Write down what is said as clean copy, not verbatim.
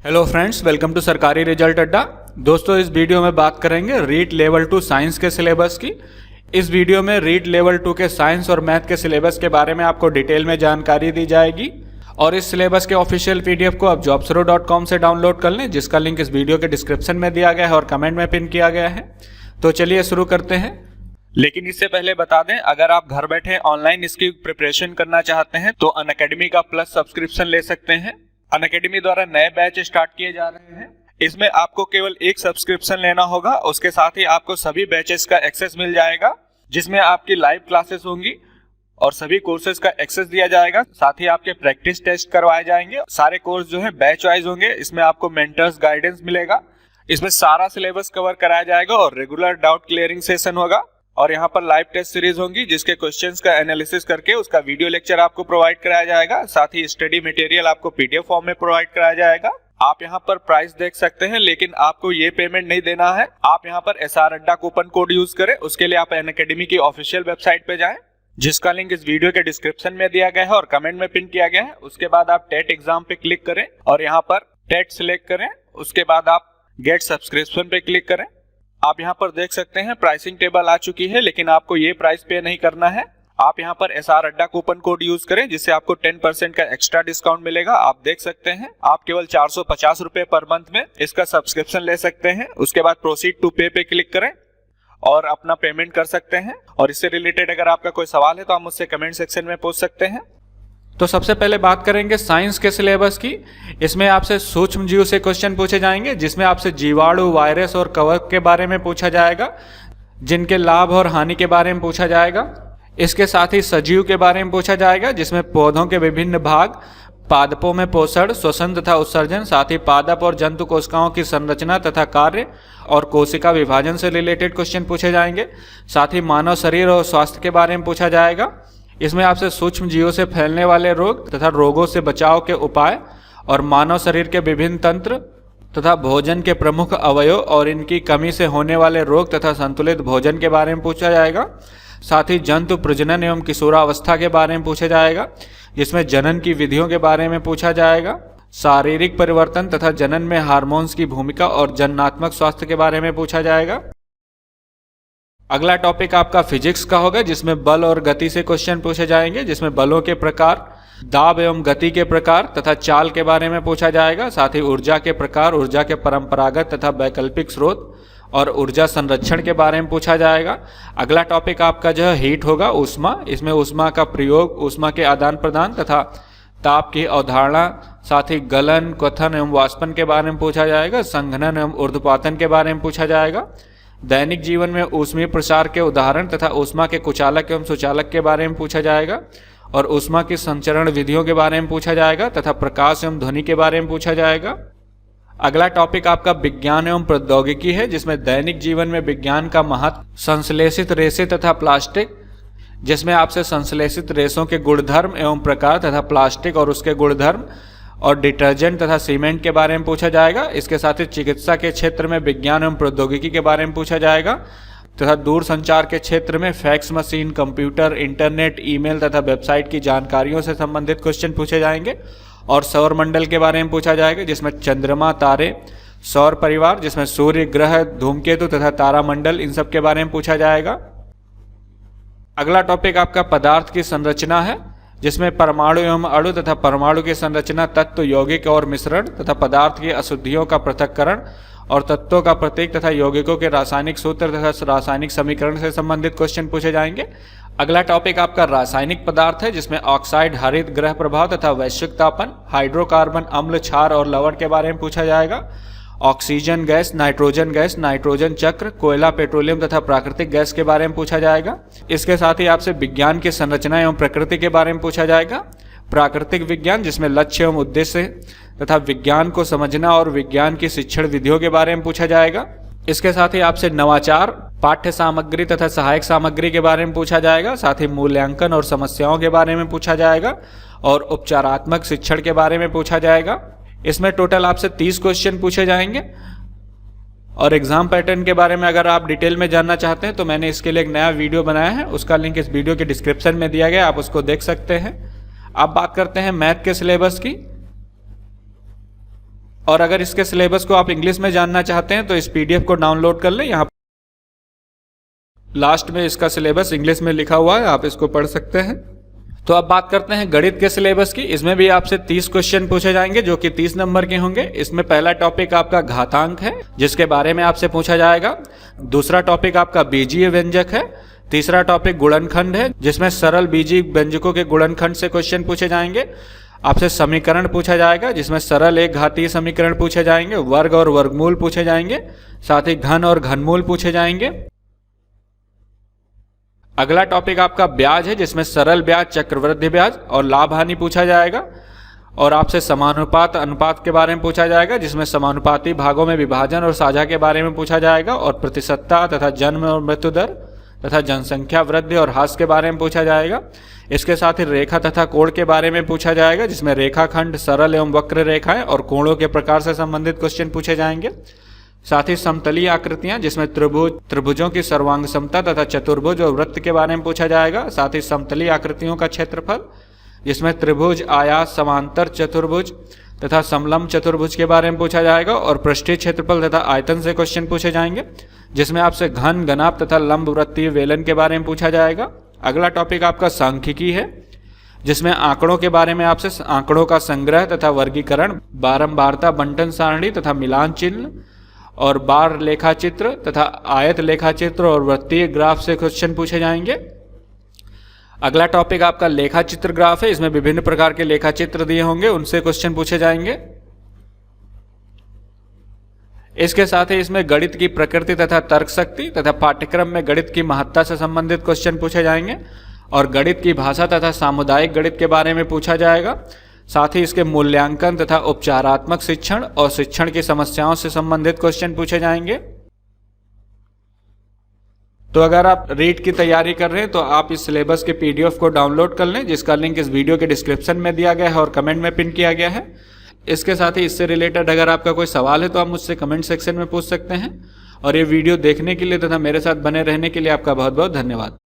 Hello friends, welcome to सरकारी result अड्डा। दोस्तों, इस वीडियो में बात करेंगे रीट लेवल 2 साइंस के सिलेबस की। इस वीडियो में रीट लेवल 2 के साइंस और मैथ के सिलेबस के बारे में आपको डिटेल में जानकारी दी जाएगी और इस सिलेबस के ऑफिशियल पीडीएफ को आप jobsro.com से डाउनलोड कर लें, जिसका लिंक इस वीडियो के डिस्क्रिप्शन में दिया गया है और कमेंट में पिन किया गया है। तो चलिए शुरू करते हैं। लेकिन इससे पहले बता दें, अगर आप घर बैठे ऑनलाइन इसकी प्रिपरेशन करना चाहते हैं तो अनअकैडमी का प्लस सब्सक्रिप्शन ले सकते हैं। अनअकैडमी द्वारा नए बैच स्टार्ट किए जा रहे हैं। इसमें आपको केवल एक सब्सक्रिप्शन लेना होगा, उसके साथ ही आपको सभी बैचेस का एक्सेस मिल जाएगा, जिसमें आपकी लाइव क्लासेस होंगी और सभी कोर्सेज का एक्सेस दिया जाएगा। साथ ही आपके प्रैक्टिस टेस्ट करवाए जाएंगे। सारे कोर्स जो है बैच वाइज होंगे। इसमें आपको मेंटर्स गाइडेंस मिलेगा। इसमें सारा सिलेबस कवर कराया जाएगा और रेगुलर डाउट क्लियरिंग सेशन होगा और यहाँ पर लाइव टेस्ट सीरीज होंगी, जिसके क्वेश्चंस का एनालिसिस करके उसका वीडियो लेक्चर आपको प्रोवाइड कराया जाएगा। साथ ही स्टडी मटेरियल आपको पीडीएफ फॉर्म में प्रोवाइड कराया जाएगा। आप यहाँ पर प्राइस देख सकते हैं, लेकिन आपको ये पेमेंट नहीं देना है। आप यहाँ पर SR अड्डा कूपन कोड यूज करें। उसके लिए आप अनअकैडमी की ऑफिशियल वेबसाइट पे जाएं, जिसका लिंक इस वीडियो के डिस्क्रिप्शन में दिया गया है और कमेंट में पिन किया गया है। उसके बाद आप टेट एग्जाम पे क्लिक करें और यहाँ पर टेट सिलेक्ट करें। उसके बाद आप गेट सब्सक्रिप्शन पे क्लिक करें। आप यहाँ पर देख सकते हैं प्राइसिंग टेबल आ चुकी है, लेकिन आपको ये प्राइस पे नहीं करना है। आप यहाँ पर SR अड्डा कूपन कोड यूज करें, जिससे आपको 10% का एक्स्ट्रा डिस्काउंट मिलेगा। आप देख सकते हैं आप केवल 450 रुपए पर मंथ में इसका सब्सक्रिप्शन ले सकते हैं। उसके बाद प्रोसीड टू पे पे क्लिक करें और अपना पेमेंट कर सकते हैं। और इससे रिलेटेड अगर आपका कोई सवाल है तो आप मुझसे कमेंट सेक्शन में पूछ सकते हैं। तो सबसे पहले बात करेंगे साइंस के सिलेबस की। इसमें आपसे सूक्ष्म जीव से क्वेश्चन पूछे जाएंगे, जिसमें आपसे जीवाणु, वायरस और कवक के बारे में पूछा जाएगा, जिनके लाभ और हानि के बारे में पूछा जाएगा। इसके साथ ही सजीव के बारे में पूछा जाएगा, जिसमें पौधों के विभिन्न भाग, पादपों में पोषण, श्वसन तथा उत्सर्जन, साथ ही पादप और जंतु कोशिकाओं की संरचना तथा कार्य और कोशिका विभाजन से रिलेटेड क्वेश्चन पूछे जाएंगे। साथ ही मानव शरीर और स्वास्थ्य के बारे में पूछा जाएगा। इसमें आपसे सूक्ष्म जीवों से फैलने वाले रोग तथा रोगों से बचाव के उपाय और मानव शरीर के विभिन्न तंत्र तथा भोजन के प्रमुख अवयव और इनकी कमी से होने वाले रोग तथा संतुलित भोजन के बारे में पूछा जाएगा। साथ ही जंतु प्रजनन एवं किशोरावस्था के बारे में पूछा जाएगा, जिसमें जनन की विधियों के बारे में पूछा जाएगा। शारीरिक परिवर्तन तथा जनन में हार्मोन्स की भूमिका और जननात्मक स्वास्थ्य के बारे में पूछा जाएगा। अगला टॉपिक आपका फिजिक्स का होगा, जिसमें बल और गति से क्वेश्चन पूछे जाएंगे, जिसमें बलों के प्रकार, दाब एवं गति के प्रकार तथा चाल के बारे में पूछा जाएगा। साथ ही ऊर्जा के प्रकार, ऊर्जा के परंपरागत तथा वैकल्पिक स्रोत और ऊर्जा संरक्षण के बारे में पूछा जाएगा। अगला टॉपिक आपका जो है हीट होगा, ऊष्मा। इसमें ऊष्मा का प्रयोग, ऊष्मा के आदान प्रदान तथा ताप की अवधारणा, साथ ही गलन, क्वथन एवं वाष्पन के बारे में पूछा जाएगा। संघनन एवं ऊर्ध्वपातन के बारे में पूछा जाएगा। दैनिक जीवन में ऊष्मीय प्रसार के उदाहरण तथा ऊष्मा के कुचालक एवं सुचालक के बारे में पूछा जाएगा और ऊष्मा की संचरण विधियों के बारे में पूछा जाएगा तथा प्रकाश एवं ध्वनि के बारे में पूछा जाएगा। अगला टॉपिक आपका विज्ञान एवं प्रौद्योगिकी है, जिसमें दैनिक जीवन में विज्ञान का महत्व, संश्लेषित रेशे तथा प्लास्टिक, जिसमें आपसे संश्लेषित रेशों के गुणधर्म एवं प्रकार तथा प्लास्टिक और उसके गुणधर्म और डिटर्जेंट तथा सीमेंट के बारे में पूछा जाएगा। इसके साथ ही चिकित्सा के क्षेत्र में विज्ञान एवं प्रौद्योगिकी के बारे में पूछा जाएगा तथा दूर संचार के क्षेत्र में fax machine, computer, internet, email तथा वेबसाइट की जानकारियों से संबंधित क्वेश्चन पूछे जाएंगे। और सौर मंडल के बारे में पूछा जाएगा, जिसमें चंद्रमा, तारे, सौर परिवार, जिसमें सूर्य, ग्रह, धूमकेतु तथा तारामंडल, इन सब के बारे में पूछा जाएगा। अगला टॉपिक आपका पदार्थ की संरचना है, जिसमें परमाणु एवं अणु तथा परमाणु की संरचना, तत्व, यौगिक और मिश्रण तथा पदार्थ की अशुद्धियों का पृथक्करण और तत्वों का प्रतीक तथा यौगिकों के रासायनिक सूत्र तथा रासायनिक समीकरण से संबंधित क्वेश्चन पूछे जाएंगे। अगला टॉपिक आपका रासायनिक पदार्थ है, जिसमें ऑक्साइड, हरित ग्रह प्रभाव तथा वैश्विक तापन, हाइड्रोकार्बन, अम्ल, क्षार और लवण के बारे में पूछा जाएगा। ऑक्सीजन गैस, नाइट्रोजन चक्र, कोयला, पेट्रोलियम तथा प्राकृतिक गैस के बारे में पूछा जाएगा। इसके साथ ही आपसे विज्ञान की संरचना एवं प्रकृति के बारे में पूछा जाएगा। प्राकृतिक विज्ञान, जिसमें लक्ष्य एवं उद्देश्य तथा विज्ञान को समझना और विज्ञान की शिक्षण विधियों के बारे में पूछा जाएगा। इसके साथ ही आपसे नवाचार, पाठ्य सामग्री तथा सहायक सामग्री के बारे में पूछा जाएगा। साथ ही मूल्यांकन और समस्याओं के बारे में पूछा जाएगा और उपचारात्मक शिक्षण के बारे में पूछा जाएगा। इसमें टोटल आपसे 30 क्वेश्चन पूछे जाएंगे। और एग्जाम पैटर्न के बारे में अगर आप डिटेल में जानना चाहते हैं तो मैंने इसके लिए एक नया वीडियो बनाया है, उसका लिंक इस वीडियो के डिस्क्रिप्शन में दिया गया, आप उसको देख सकते हैं। अब बात करते हैं मैथ के सिलेबस की। और अगर इसके सिलेबस को आप इंग्लिश में जानना चाहते हैं तो इस पीडीएफ को डाउनलोड कर लें। यहाँ लास्ट में इसका सिलेबस इंग्लिश में लिखा हुआ है, आप इसको पढ़ सकते हैं। तो अब बात करते हैं गणित के सिलेबस की। इसमें भी आपसे 30 क्वेश्चन पूछे जाएंगे जो कि 30 नंबर के होंगे। इसमें पहला टॉपिक आपका घातांक है जिसके बारे में आपसे पूछा जाएगा। दूसरा टॉपिक आपका बीजीय व्यंजक है। तीसरा टॉपिक गुणनखंड है जिसमें सरल बीजीय व्यंजकों के गुणनखंड से क्वेश्चन पूछे जाएंगे। आपसे समीकरण पूछा जाएगा जिसमें सरल एक घातीय समीकरण पूछे जाएंगे, वर्ग और वर्गमूल पूछे जाएंगे, साथ ही घन और घनमूल पूछे जाएंगे। अगला टॉपिक आपका ब्याज है जिसमें सरल ब्याज, चक्रवृद्धि ब्याज और लाभ हानि पूछा जाएगा। और आपसे समानुपात अनुपात के बारे में पूछा जाएगा जिसमें समानुपाती भागों में विभाजन और साझा के बारे में पूछा जाएगा। और प्रतिशतता तथा जन्म और मृत्यु दर तथा जनसंख्या वृद्धि और ह्रास के बारे में पूछा जाएगा। इसके साथ ही रेखा तथा कोण के बारे में पूछा जाएगा जिसमें रेखाखंड, सरल एवं वक्र रेखाएं और कोणों के प्रकार से संबंधित क्वेश्चन पूछे जाएंगे। साथ ही समतलीय आकृतियां जिसमें त्रिभुजों की सर्वांग समता तथा चतुर्भुज और वृत्त के बारे में पूछा जाएगा। साथ ही समतलीय आकृतियों का क्षेत्रफल जिसमें त्रिभुज, आयात, समांतर चतुर्भुज तथा समलंब चतुर्भुज के बारे में पूछा जाएगा। और पृष्ठीय क्षेत्रफल तथा आयतन से क्वेश्चन पूछे जाएंगे जिसमें आपसे घन, घनाभ तथा लंब वृत्तीय वेलन के बारे में पूछा जाएगा। अगला टॉपिक आपका सांख्यिकी है जिसमें आंकड़ों के बारे में आपसे आंकड़ों का संग्रह तथा वर्गीकरण, बारंबारता, बंटन सारणी तथा मिलान चिन्ह और बार लेखा चित्र तथा आयत लेखा चित्र और वृत्तीय ग्राफ से क्वेश्चन पूछे जाएंगे। अगला टॉपिक आपका लेखा चित्र ग्राफ है। इसमें विभिन्न प्रकार के लेखा चित्र दिए होंगे, उनसे क्वेश्चन पूछे जाएंगे। इसके साथ ही इसमें गणित की प्रकृति तथा तर्क शक्ति तथा पाठ्यक्रम में गणित की महत्ता से संबंधित क्वेश्चन पूछे जाएंगे। और गणित की भाषा तथा सामुदायिक गणित के बारे में पूछा जाएगा। साथ ही इसके मूल्यांकन तथा उपचारात्मक शिक्षण और शिक्षण की समस्याओं से संबंधित क्वेश्चन पूछे जाएंगे। तो अगर आप रीट की तैयारी कर रहे हैं तो आप इस सिलेबस के पीडीएफ को डाउनलोड कर लें जिसका लिंक इस वीडियो के डिस्क्रिप्शन में दिया गया है और कमेंट में पिन किया गया है। इसके साथ ही इससे रिलेटेड अगर आपका कोई सवाल है तो आप मुझसे कमेंट सेक्शन में पूछ सकते हैं। और ये वीडियो देखने के लिए तथा मेरे साथ बने रहने के लिए आपका बहुत बहुत धन्यवाद।